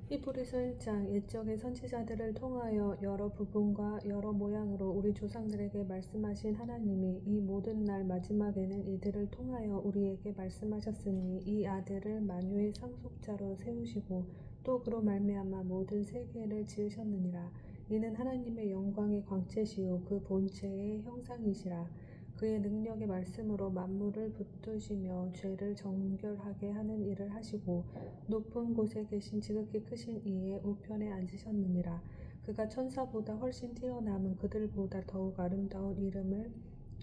히브리서 1장 옛적의 선지자들을 통하여 여러 부분과 여러 모양으로 우리 조상들에게 말씀하신 하나님이 이 모든 날 마지막에는 이들을 통하여 우리에게 말씀하셨으니 이 아들을 만유의 상속자로 세우시고 또 그로 말미암아 모든 세계를 지으셨느니라. 이는 하나님의 영광의 광채시요 그 본체의 형상이시라. 그의 능력의 말씀으로 만물을 붙드시며 죄를 정결하게 하는 일을 하시고 높은 곳에 계신 지극히 크신 이의 우편에 앉으셨느니라. 그가 천사보다 훨씬 뛰어남은 그들보다 더욱 아름다운 이름을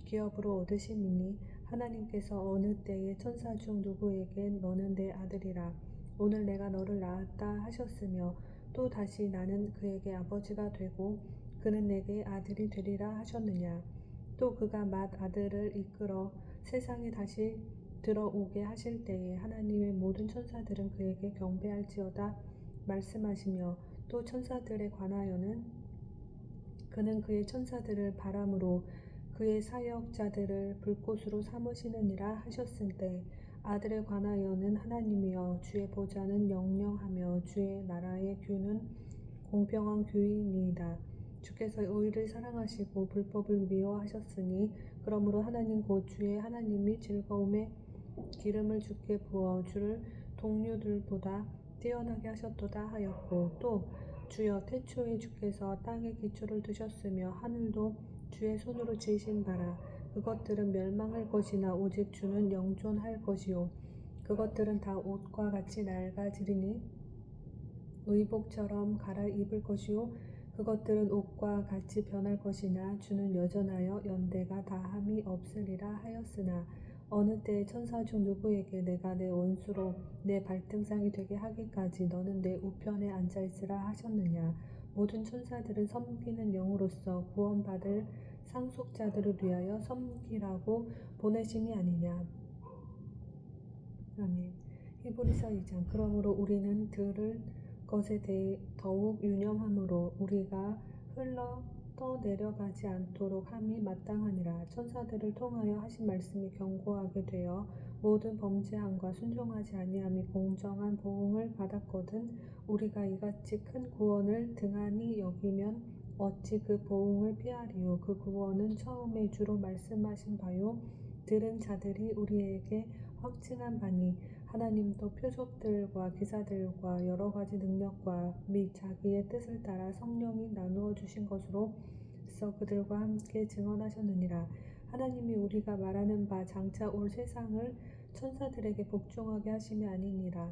기업으로 얻으심이니 하나님께서 어느 때에 천사 중 누구에겐 너는 내 아들이라 오늘 내가 너를 낳았다 하셨으며 또 다시 나는 그에게 아버지가 되고 그는 내게 아들이 되리라 하셨느냐. 또 그가 맏 아들을 이끌어 세상에 다시 들어오게 하실 때에 하나님의 모든 천사들은 그에게 경배할지어다 말씀하시며 또 천사들에 관하여는 그는 그의 천사들을 바람으로 그의 사역자들을 불꽃으로 삼으시느니라 하셨을 때 아들에 관하여는 하나님이여 주의 보좌는 영영하며 주의 나라의 규는 공평한 규이니이다. 주께서 의를 사랑하시고 불법을 미워하셨으니 그러므로 하나님 곧 주의 하나님이 즐거움에 기름을 주께 부어 주를 동류들보다 뛰어나게 하셨도다 하였고 또 주여 태초에 주께서 땅의 기초를 두셨으며 하늘도 주의 손으로 지으신 바라. 그것들은 멸망할 것이나 오직 주는 영존할 것이요 그것들은 다 옷과 같이 낡아지리니 의복처럼 갈아입을 것이요 그것들은 옷과 같이 변할 것이나 주는 여전하여 연대가 다함이 없으리라 하였으나 어느 때에 천사 중 누구에게 내가 내 원수로 내 발등상이 되게 하기까지 너는 내 우편에 앉아있으라 하셨느냐. 모든 천사들은 섬기는 영으로서 구원받을 상속자들을 위하여 섬기라고 보내심이 아니냐. 아멘. 히브리서 2장 그러므로 우리는 들을 것에 대해 더욱 유념함으로 우리가 흘러 떠내려가지 않도록 함이 마땅하니라. 천사들을 통하여 하신 말씀이 견고하게 되어 모든 범죄함과 순종하지 아니함이 공정한 보응을 받았거든 우리가 이같이 큰 구원을 등한히 여기면 어찌 그 보응을 피하리요. 그 구원은 처음에 주로 말씀하신 바요 들은 자들이 우리에게 확증한 바니 하나님도 표적들과 기사들과 여러 가지 능력과 및 자기의 뜻을 따라 성령이 나누어 주신 것으로서 그들과 함께 증언하셨느니라. 하나님이 우리가 말하는 바 장차 올 세상을 천사들에게 복종하게 하심이 아니니라.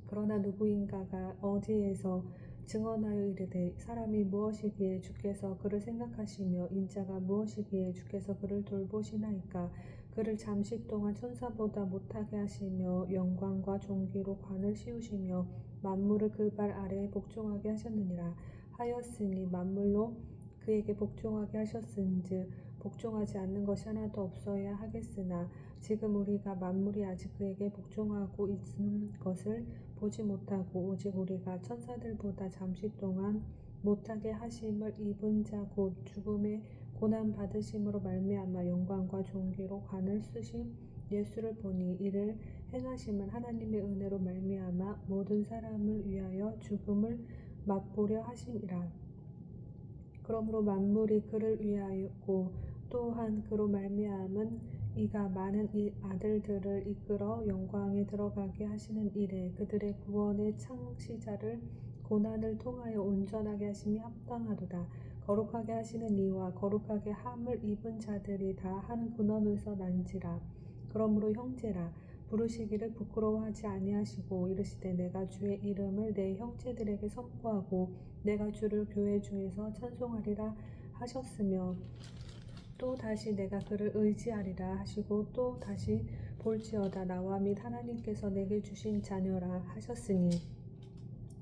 그러나 누구인가가 어디에서 증언하여 이르되 사람이 무엇이기에 주께서 그를 생각하시며 인자가 무엇이기에 주께서 그를 돌보시나이까. 그를 잠시 동안 천사보다 못하게 하시며 영광과 존귀로 관을 씌우시며 만물을 그 발 아래에 복종하게 하셨느니라 하였으니 만물로 그에게 복종하게 하셨은즉 복종하지 않는 것이 하나도 없어야 하겠으나 지금 우리가 만물이 아직 그에게 복종하고 있는 것을 보지 못하고 오직 우리가 천사들보다 잠시 동안 못하게 하심을 입은 자 곧 죽음의 고난 받으심으로 말미암아 영광과 존귀로 관을 쓰신 예수를 보니 이를 행하심은 하나님의 은혜로 말미암아 모든 사람을 위하여 죽음을 맛보려 하심이라. 그러므로 만물이 그를 위하였고 또한 그로 말미암은 이가 많은 아들들을 이끌어 영광에 들어가게 하시는 일에 그들의 구원의 창시자를 고난을 통하여 온전하게 하심이 합당하도다. 거룩하게 하시는 이와 거룩하게 함을 입은 자들이 다 한 근원에서 난지라. 그러므로 형제라 부르시기를 부끄러워하지 아니하시고 이르시되 내가 주의 이름을 내 형제들에게 선포하고 내가 주를 교회 중에서 찬송하리라 하셨으며 또 다시 내가 그를 의지하리라 하시고 또 다시 볼지어다 나와 및 하나님께서 내게 주신 자녀라 하셨으니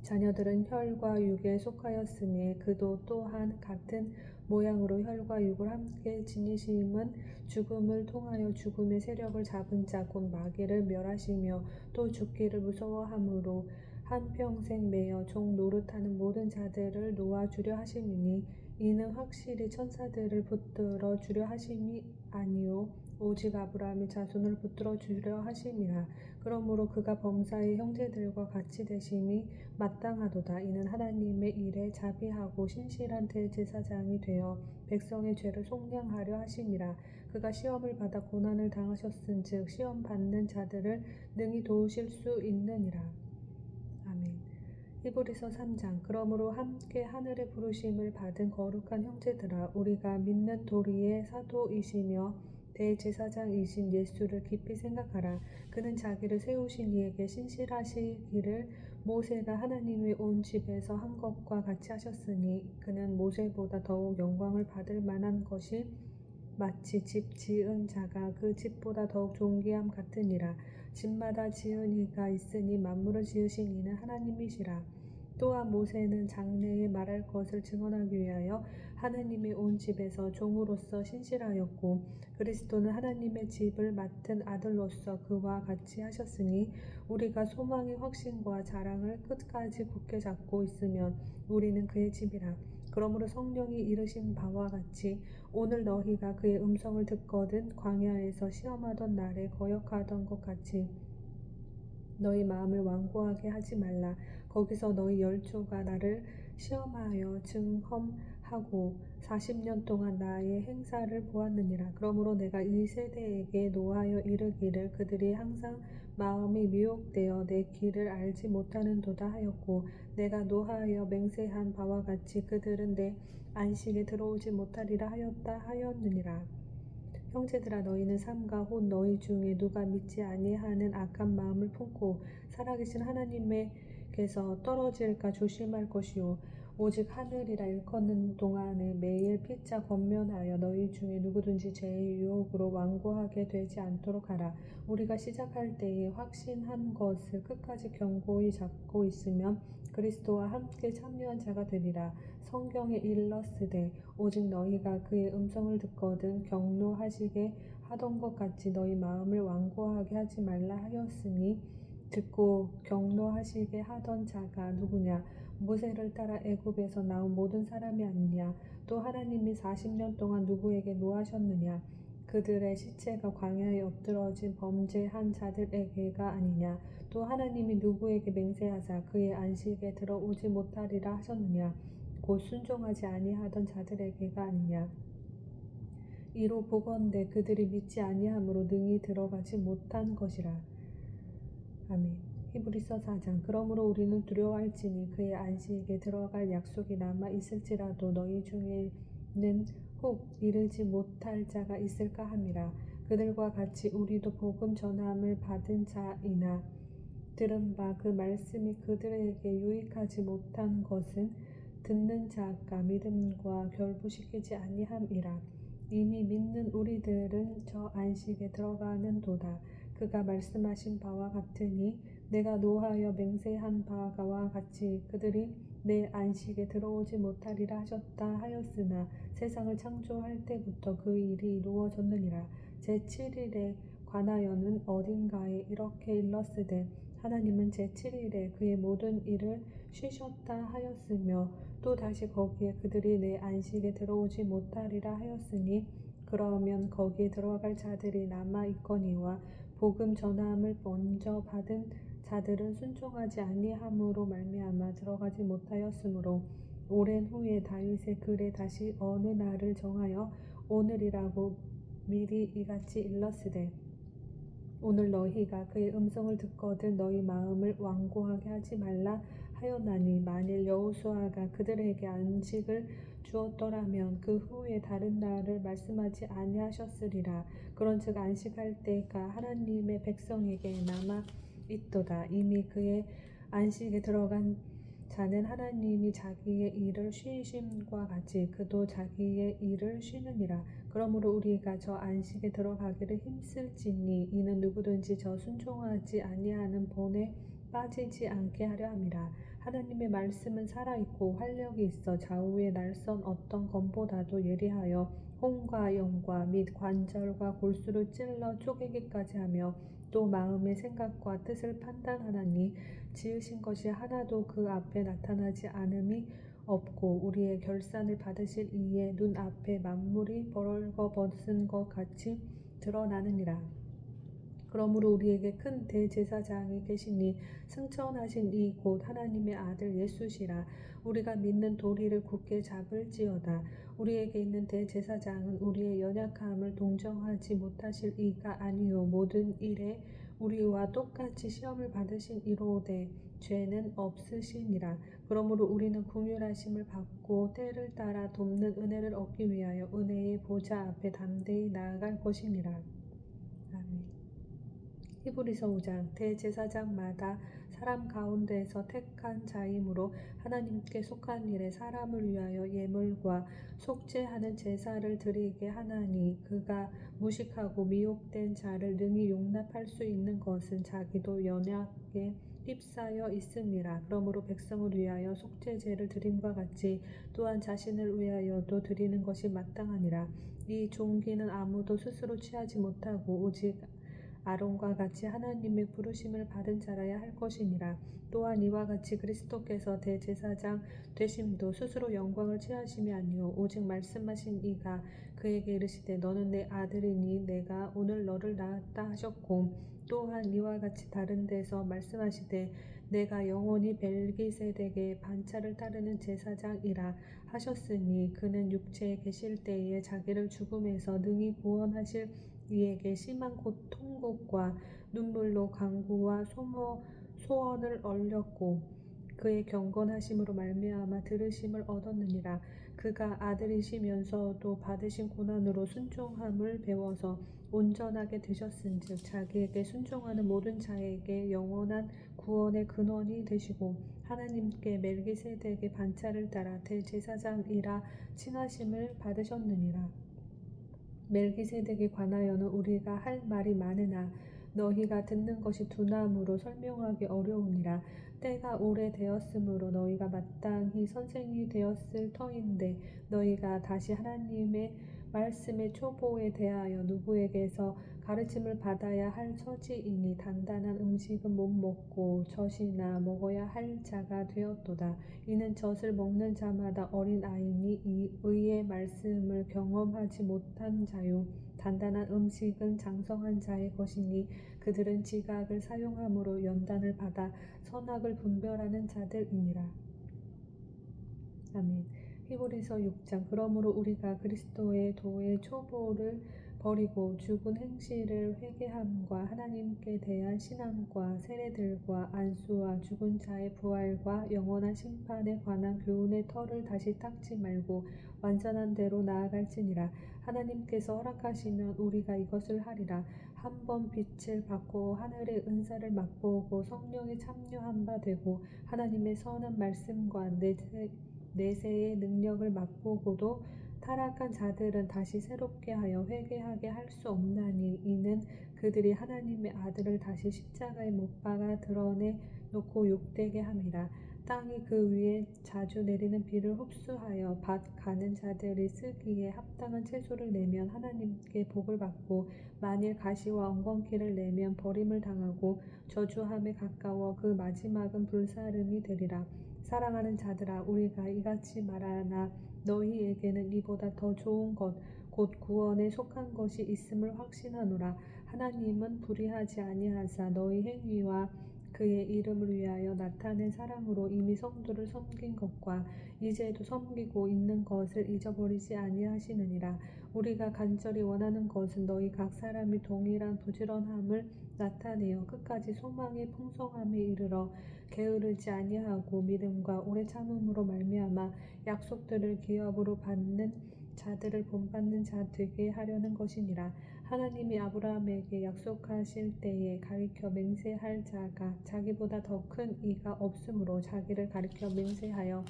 자녀들은 혈과 육에 속하였으며 그도 또한 같은 모양으로 혈과 육을 함께 지니심은 죽음을 통하여 죽음의 세력을 잡은 자 곧 마귀를 멸하시며 또 죽기를 무서워함으로 한평생 매여 종 노릇하는 모든 자들을 놓아주려 하심이니 이는 확실히 천사들을 붙들어 주려 하심이 아니요 오직 아브라함의 자손을 붙들어 주려 하심이라. 그러므로 그가 범사의 형제들과 같이 되심이 마땅하도다. 이는 하나님의 일에 자비하고 신실한 대제사장이 되어 백성의 죄를 속량하려 하심이라. 그가 시험을 받아 고난을 당하셨은즉 시험 받는 자들을 능히 도우실 수 있느니라. 아멘. 히브리서 3장. 그러므로 함께 하늘의 부르심을 받은 거룩한 형제들아, 우리가 믿는 도리의 사도이시며 대제사장이신 예수를 깊이 생각하라. 그는 자기를 세우신 이에게 신실하시기를 모세가 하나님의 온 집에서 한 것과 같이 하셨으니, 그는 모세보다 더욱 영광을 받을 만한 것이 마치 집 지은 자가 그 집보다 더욱 존귀함 같으니라. 집마다 지은 이가 있으니 만물을 지으신 이는 하나님이시라. 또한 모세는 장래에 말할 것을 증언하기 위하여 하나님의 온 집에서 종으로서 신실하였고, 그리스도는 하나님의 집을 맡은 아들로서 그와 같이 하셨으니, 우리가 소망의 확신과 자랑을 끝까지 굳게 잡고 있으면 우리는 그의 집이라. 그러므로 성령이 이르신 바와 같이 오늘 너희가 그의 음성을 듣거든 광야에서 시험하던 날에 거역하던 것 같이 너희 마음을 완고하게 하지 말라. 거기서 너희 열조가 나를 시험하여 증험하고 40년 동안 나의 행사를 보았느니라. 그러므로 내가 이 세대에게 노하여 이르기를 그들이 항상 마음이 미혹되어 내 길을 알지 못하는도다 하였고, 내가 노하여 맹세한 바와 같이 그들은 내 안식에 들어오지 못하리라 하였다 하였느니라. 형제들아, 너희는 삼가 곧 너희 중에 누가 믿지 아니하는 악한 마음을 품고 살아계신 하나님에게서 떨어질까 조심할 것이요, 오직 하늘이라 일컫는 동안에 매일 피차 권면하여 너희 중에 누구든지 죄의 유혹으로 완고하게 되지 않도록 하라. 우리가 시작할 때에 확신한 것을 끝까지 견고히 잡고 있으면 그리스도와 함께 참여한 자가 되리라. 성경에 일렀으되 오직 너희가 그의 음성을 듣거든 경노하시게 하던 것 같이 너희 마음을 완고하게 하지 말라 하였으니, 듣고 경노하시게 하던 자가 누구냐? 모세를 따라 애굽에서 나온 모든 사람이 아니냐? 또 하나님이 40년 동안 누구에게 노하셨느냐? 그들의 시체가 광야에 엎드러진 범죄한 자들에게가 아니냐? 또 하나님이 누구에게 맹세하사 그의 안식에 들어오지 못하리라 하셨느냐? 곧 순종하지 아니하던 자들에게가 아니냐? 이로 보건대 그들이 믿지 아니함으로 능히 들어가지 못한 것이라. 아멘. 히브리서 4장. 그러므로 우리는 두려워할지니 그의 안식에 들어갈 약속이 남아 있을지라도 너희 중에는 혹 이르지 못할 자가 있을까 함이라. 그들과 같이 우리도 복음 전함을 받은 자이나 들은 바 그 말씀이 그들에게 유익하지 못한 것은 듣는 자가 믿음과 결부시키지 아니함이라. 이미 믿는 우리들은 저 안식에 들어가는도다. 그가 말씀하신 바와 같으니 내가 노하여 맹세한 바와 같이 그들이 내 안식에 들어오지 못하리라 하셨다 하였으나 세상을 창조할 때부터 그 일이 이루어졌느니라. 제7일에 관하여는 어딘가에 이렇게 일렀으되 하나님은 제7일에 그의 모든 일을 쉬셨다 하였으며, 또 다시 거기에 그들이 내 안식에 들어오지 못하리라 하였으니, 그러면 거기에 들어갈 자들이 남아 있거니와 복음 전함을 먼저 받은 자들은 순종하지 아니함으로 말미암아 들어가지 못하였으므로, 오랜 후에 다윗의 글에 다시 어느 날을 정하여 오늘이라고 미리 이같이 일렀으되, 오늘 너희가 그의 음성을 듣거든 너희 마음을 완고하게 하지 말라 하였나니, 만일 여호수아가 그들에게 안식을 주었더라면 그 후에 다른 날을 말씀하지 아니하셨으리라. 그런즉 안식할 때가 하나님의 백성에게 남아 있도다. 이미 그의 안식에 들어간 자는 하나님이 자기의 일을 쉬심과 같이 그도 자기의 일을 쉬느니라. 그러므로 우리가 저 안식에 들어가기를 힘쓸지니 이는 누구든지 저 순종하지 아니하는 본에 빠지지 않게 하려 함이라. 하나님의 말씀은 살아있고 활력이 있어 좌우의 날선 어떤 검보다도 예리하여 혼과 영과 및 관절과 골수를 찔러 쪼개기까지 하며, 또 마음의 생각과 뜻을 판단하나니 지으신 것이 하나도 그 앞에 나타나지 않음이 없고, 우리의 결산을 받으실 이의 눈앞에 만물이 벌거벗은 것 같이 드러나느니라. 그러므로 우리에게 큰 대제사장이 계시니 승천하신 이 곧 하나님의 아들 예수시라. 우리가 믿는 도리를 굳게 잡을지어다. 우리에게 있는 대제사장은 우리의 연약함을 동정하지 못하실 이가 아니요 모든 일에 우리와 똑같이 시험을 받으신 이로되 죄는 없으시니라. 그러므로 우리는 긍휼하심을 받고 때를 따라 돕는 은혜를 얻기 위하여 은혜의 보좌 앞에 담대히 나아갈 것이니라. 아멘. 히브리서 5장. 대제사장마다 사람 가운데에서 택한 자이므로 하나님께 속한 일에 사람을 위하여 예물과 속죄하는 제사를 드리게 하나니 그가 무식하고 미혹된 자를 능히 용납할 수 있는 것은 자기도 연약에 휩싸여 있음이라. 그러므로 백성을 위하여 속죄제를 드림과 같이 또한 자신을 위하여도 드리는 것이 마땅하니라. 이 종기는 아무도 스스로 취하지 못하고 오직 아론과 같이 하나님의 부르심을 받은 자라야 할 것이니라. 또한 이와 같이 그리스도께서 대제사장 되심도 스스로 영광을 취하심이 아니요 오직 말씀하신 이가 그에게 이르시되 너는 내 아들이니 내가 오늘 너를 낳았다 하셨고, 또한 이와 같이 다른 데서 말씀하시되 내가 영원히 멜기세덱의 반차를 따르는 제사장이라 하셨으니 그는 육체에 계실 때에 자기를 죽음에서 능히 구원하실 이에게 심한 통곡과 눈물로 간구와 소원을 얼렸고 그의 경건하심으로 말미암아 들으심을 얻었느니라. 그가 아들이시면서도 받으신 고난으로 순종함을 배워서 온전하게 되셨은즉 자기에게 순종하는 모든 자에게 영원한 구원의 근원이 되시고 하나님께 멜기세덱의 반차를 따라 대제사장이라 칭하심을 받으셨느니라. 멜기세덱에 관하여는 우리가 할 말이 많으나 너희가 듣는 것이 둔함으로 설명하기 어려우니라. 때가 오래되었으므로 너희가 마땅히 선생이 되었을 터인데 너희가 다시 하나님의 말씀의 초보에 대하여 누구에게서 가르침을 받아야 할 처지이니 단단한 음식은 못 먹고 젖이나 먹어야 할 자가 되었도다. 이는 젖을 먹는 자마다 어린 아이니 이 의의 말씀을 경험하지 못한 자요 단단한 음식은 장성한 자의 것이니 그들은 지각을 사용함으로 연단을 받아 선악을 분별하는 자들이니라. 아멘. 히브리서 6장. 그러므로 우리가 그리스도의 도의 초보를 버리고 죽은 행실을 회개함과 하나님께 대한 신앙과 세례들과 안수와 죽은 자의 부활과 영원한 심판에 관한 교훈의 터를 다시 닦지 말고 완전한 대로 나아갈지니라. 하나님께서 허락하시면 우리가 이것을 하리라. 한번 빛을 받고 하늘의 은사를 맛보고 성령에 참여한 바 되고 하나님의 선한 말씀과 내세의 능력을 맛보고도 타락한 자들은 다시 새롭게 하여 회개하게 할 수 없나니 이는 그들이 하나님의 아들을 다시 십자가에 못 박아 드러내 놓고 욕되게 함이라. 땅이 그 위에 자주 내리는 비를 흡수하여 밭 가는 자들이 쓰기에 합당한 채소를 내면 하나님께 복을 받고 만일 가시와 엉겅퀴를 내면 버림을 당하고 저주함에 가까워 그 마지막은 불사름이 되리라. 사랑하는 자들아 우리가 이같이 말하나 너희에게는 이보다 더 좋은 것 곧 구원에 속한 것이 있음을 확신하노라. 하나님은 불의하지 아니하사 너희 행위와 그의 이름을 위하여 나타낸 사랑으로 이미 성도를 섬긴 것과 이제도 섬기고 있는 것을 잊어버리지 아니하시느니라. 우리가 간절히 원하는 것은 너희 각 사람이 동일한 부지런함을 나타내어 끝까지 소망의 풍성함에 이르러 게으르지 아니하고 믿음과 오래 참음으로 말미암아 약속들을 기업으로 받는 자들을 본받는 자 되게 하려는 것이니라. 하나님이 아브라함에게 약속하실 때에 가리켜 맹세할 자가 자기보다 더 큰 이가 없으므로 자기를 가리켜 맹세하여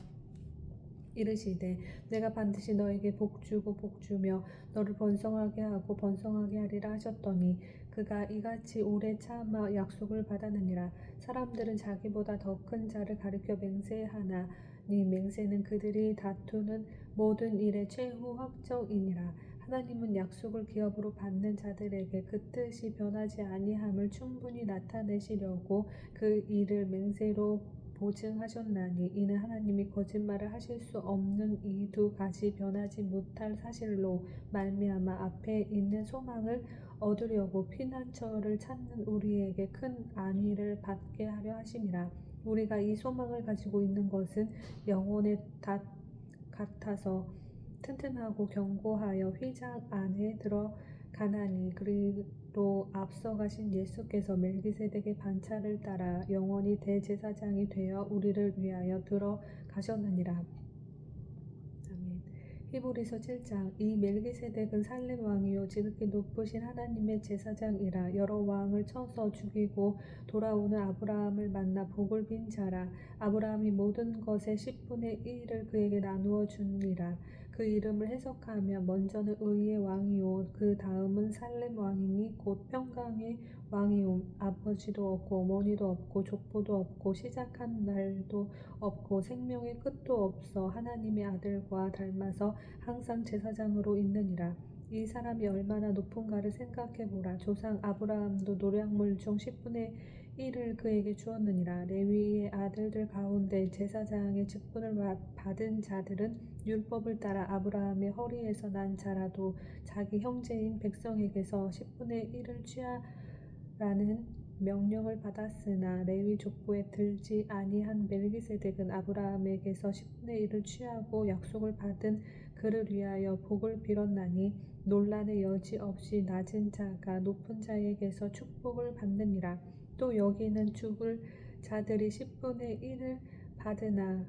이르시되 내가 반드시 너에게 복주고 복주며 너를 번성하게 하고 번성하게 하리라 하셨더니 그가 이같이 오래 참아 약속을 받았느니라. 사람들은 자기보다 더 큰 자를 가리켜 맹세하나 이 맹세는 그들이 다투는 모든 일의 최후 확정이니라. 하나님은 약속을 기업으로 받는 자들에게 그 뜻이 변하지 아니함을 충분히 나타내시려고 그 일을 맹세로 보증하셨나니 이는 하나님이 거짓말을 하실 수 없는 이 두 가지 변하지 못할 사실로 말미암아 앞에 있는 소망을 얻으려고 피난처를 찾는 우리에게 큰 안위를 받게 하려 하심이라. 우리가 이 소망을 가지고 있는 것은 영혼의 닷 같아서 튼튼하고 견고하여 휘장 안에 들어가나니, 그리로 앞서 가신 예수께서 멜기세덱의 반차를 따라 영원히 대제사장이 되어 우리를 위하여 들어가셨느니라. 아멘. 히브리서 7장. 이 멜기세덱은 살렘 왕이요 지극히 높으신 하나님의 제사장이라. 여러 왕을 쳐서 죽이고 돌아오는 아브라함을 만나 복을 빈 자라. 아브라함이 모든 것의 10분의 1을 그에게 나누어 주니라. 그 이름을 해석하면 먼저는 의의 왕이요 그 다음은 살렘 왕이니 곧 평강의 왕이요 아버지도 없고 어머니도 없고 족보도 없고 시작한 날도 없고 생명의 끝도 없어 하나님의 아들과 닮아서 항상 제사장으로 있느니라. 이 사람이 얼마나 높은가를 생각해보라. 조상 아브라함도 노략물 중 10분의 1을 그에게 주었느니라. 레위의 아들들 가운데 제사장의 직분을 받은 자들은 율법을 따라 아브라함의 허리에서 난 자라도 자기 형제인 백성에게서 10분의 1을 취하라는 명령을 받았으나 레위 족보에 들지 아니한 멜기세덱은 아브라함에게서 10분의 1을 취하고 약속을 받은 그를 위하여 복을 빌었나니 논란의 여지 없이 낮은 자가 높은 자에게서 축복을 받느니라. 또 여기는 죽을 자들이 10분의 1을 받으나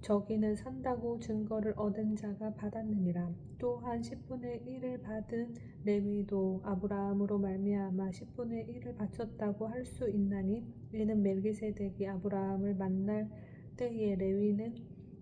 저기는 산다고 증거를 얻은 자가 받았느니라. 또한 10분의 1을 받은 레위도 아브라함으로 말미암아 10분의 1을 바쳤다고 할 수 있나니, 이는 멜기세덱이 아브라함을 만날 때에 레위는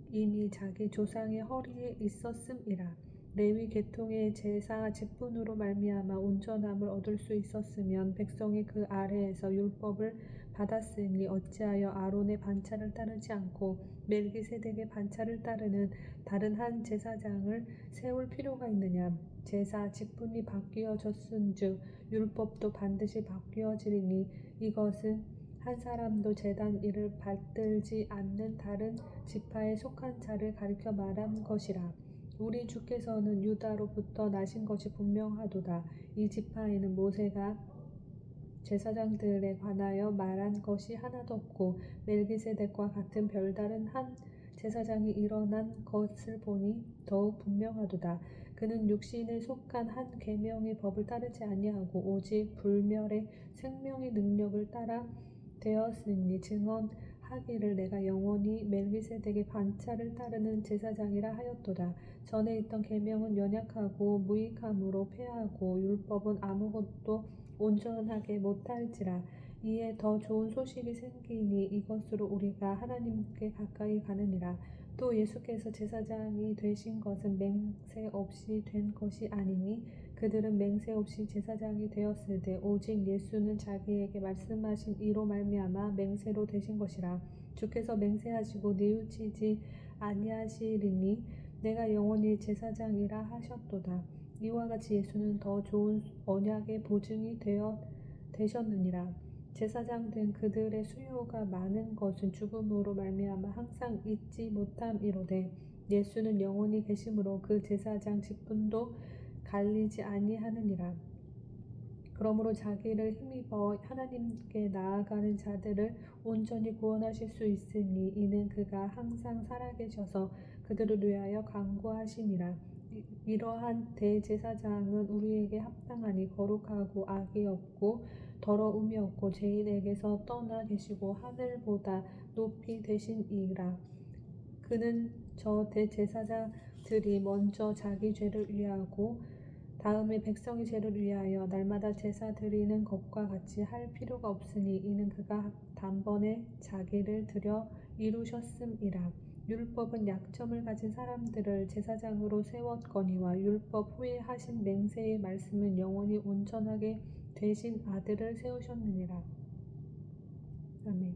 이미 자기 조상의 허리에 있었음이라. 레위 계통의 제사 직분으로 말미암아 온전함을 얻을 수 있었으면 백성이 그 아래에서 율법을 받았으니 어찌하여 아론의 반차를 따르지 않고 멜기세덱의 반차를 따르는 다른 한 제사장을 세울 필요가 있느냐. 제사 직분이 바뀌어졌은즉 율법도 반드시 바뀌어지리니 이것은 한 사람도 제단 일을 받들지 않는 다른 지파에 속한 자를 가리켜 말한 것이라. 우리 주께서는 유다로부터 나신 것이 분명하도다. 이 지파에는 모세가 제사장들에 관하여 말한 것이 하나도 없고 멜기세덱과 같은 별다른 한 제사장이 일어난 것을 보니 더욱 분명하도다. 그는 육신에 속한 한 계명의 법을 따르지 아니하고 오직 불멸의 생명의 능력을 따라 되었으니 증언하기를 내가 영원히 멜기세덱의 반차를 따르는 제사장이라 하였도다. 전에 있던 계명은 연약하고 무익함으로 패하고 율법은 아무것도 온전하게 못할지라. 이에 더 좋은 소식이 생기니 이것으로 우리가 하나님께 가까이 가느니라. 또 예수께서 제사장이 되신 것은 맹세 없이 된 것이 아니니 그들은 맹세 없이 제사장이 되었을 때 오직 예수는 자기에게 말씀하신 이로 말미암아 맹세로 되신 것이라. 주께서 맹세하시고 뉘우치지 아니하시리니 내가 영원히 제사장이라 하셨도다. 이와 같이 예수는 더 좋은 언약의 보증이 되셨느니라. 제사장 된 그들의 수요가 많은 것은 죽음으로 말미암아 항상 잊지 못함이로되 예수는 영원히 계심으로 그 제사장 직분도 갈리지 아니하느니라. 그러므로 자기를 힘입어 하나님께 나아가는 자들을 온전히 구원하실 수 있으니 이는 그가 항상 살아계셔서 그들을 위하여 간구하심이라. 이러한 대제사장은 우리에게 합당하니 거룩하고 악이 없고 더러움이 없고 죄인에게서 떠나 계시고 하늘보다 높이 되신이라. 그는 저 대제사장들이 먼저 자기 죄를 위하고 다음에 백성의 죄를 위하여 날마다 제사 드리는 것과 같이 할 필요가 없으니 이는 그가 단번에 자기를 드려 이루셨음이라. 율법은 약점을 가진 사람들을 제사장으로 세웠거니와 율법 후에 하신 맹세의 말씀은 영원히 온전하게 되신 아들을 세우셨느니라. 아멘.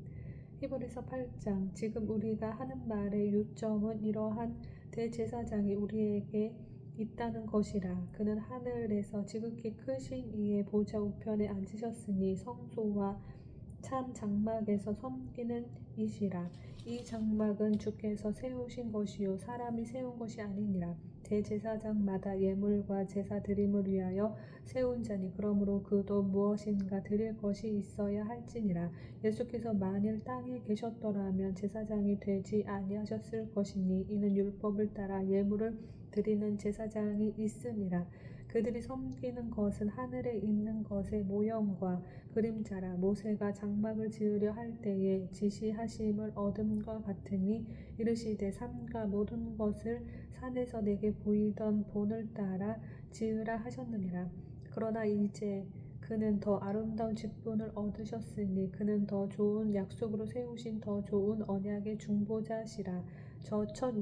히브리서 8장. 지금 우리가 하는 말의 요점은 이러한 대제사장이 우리에게 있다는 것이라. 그는 하늘에서 지극히 크신 이의 보좌 우편에 앉으셨으니 성소와 참 장막에서 섬기는 이시라. 이 장막은 주께서 세우신 것이요 사람이 세운 것이 아니니라. 대제사장마다 예물과 제사 드림을 위하여 세운 자니 그러므로 그도 무엇인가 드릴 것이 있어야 할지니라. 예수께서 만일 땅에 계셨더라면 제사장이 되지 아니하셨을 것이니 이는 율법을 따라 예물을 드리는 제사장이 있음이라. 그들이 섬기는 것은 하늘에 있는 것의 모형과 그림자라. 모세가 장막을 지으려 할 때에 지시하심을 얻음과 같으니 이르시되 산과 모든 것을 산에서 내게 보이던 본을 따라 지으라 하셨느니라. 그러나 이제 그는 더 아름다운 직분을 얻으셨으니 그는 더 좋은 약속으로 세우신 더 좋은 언약의 중보자시라. 저 첫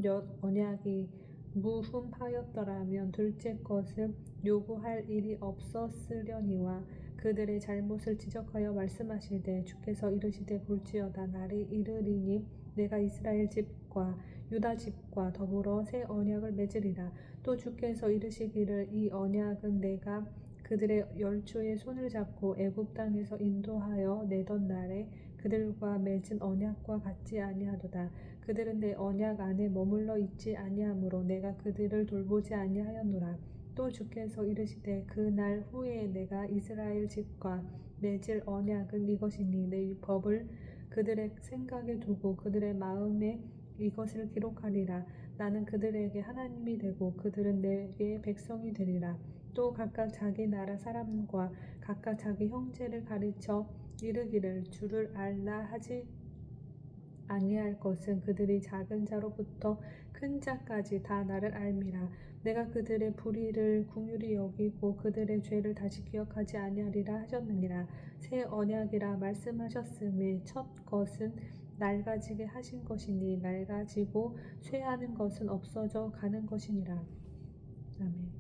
언약이 무흠하였더라면 둘째 것을 요구할 일이 없었으려니와 그들의 잘못을 지적하여 말씀하시되 주께서 이르시되 볼지어다 날이 이르리니 내가 이스라엘 집과 유다 집과 더불어 새 언약을 맺으리라. 또 주께서 이르시기를 이 언약은 내가 그들의 열조의 손을 잡고 애굽 땅에서 인도하여 내던 날에 그들과 맺은 언약과 같지 아니하도다. 그들은 내 언약 안에 머물러 있지 아니하므로 내가 그들을 돌보지 아니하였노라. 또 주께서 이르시되 그 날 후에 내가 이스라엘 집과 맺을 언약은 이것이니 내 법을 그들의 생각에 두고 그들의 마음에 이것을 기록하리라. 나는 그들에게 하나님이 되고 그들은 내게 백성이 되리라. 또 각각 자기 나라 사람과 각각 자기 형제를 가르쳐 이르기를 주를 알라 하지 아니할 것은 그들이 작은 자로부터 큰 자까지 다 나를 알미라. 내가 그들의 불의를 긍휼히 여기고 그들의 죄를 다시 기억하지 아니하리라 하셨느니라. 새 언약이라 말씀하셨음에 첫 것은 낡아지게 하신 것이니 낡아지고 쇠하는 것은 없어져 가는 것이니라. 아멘.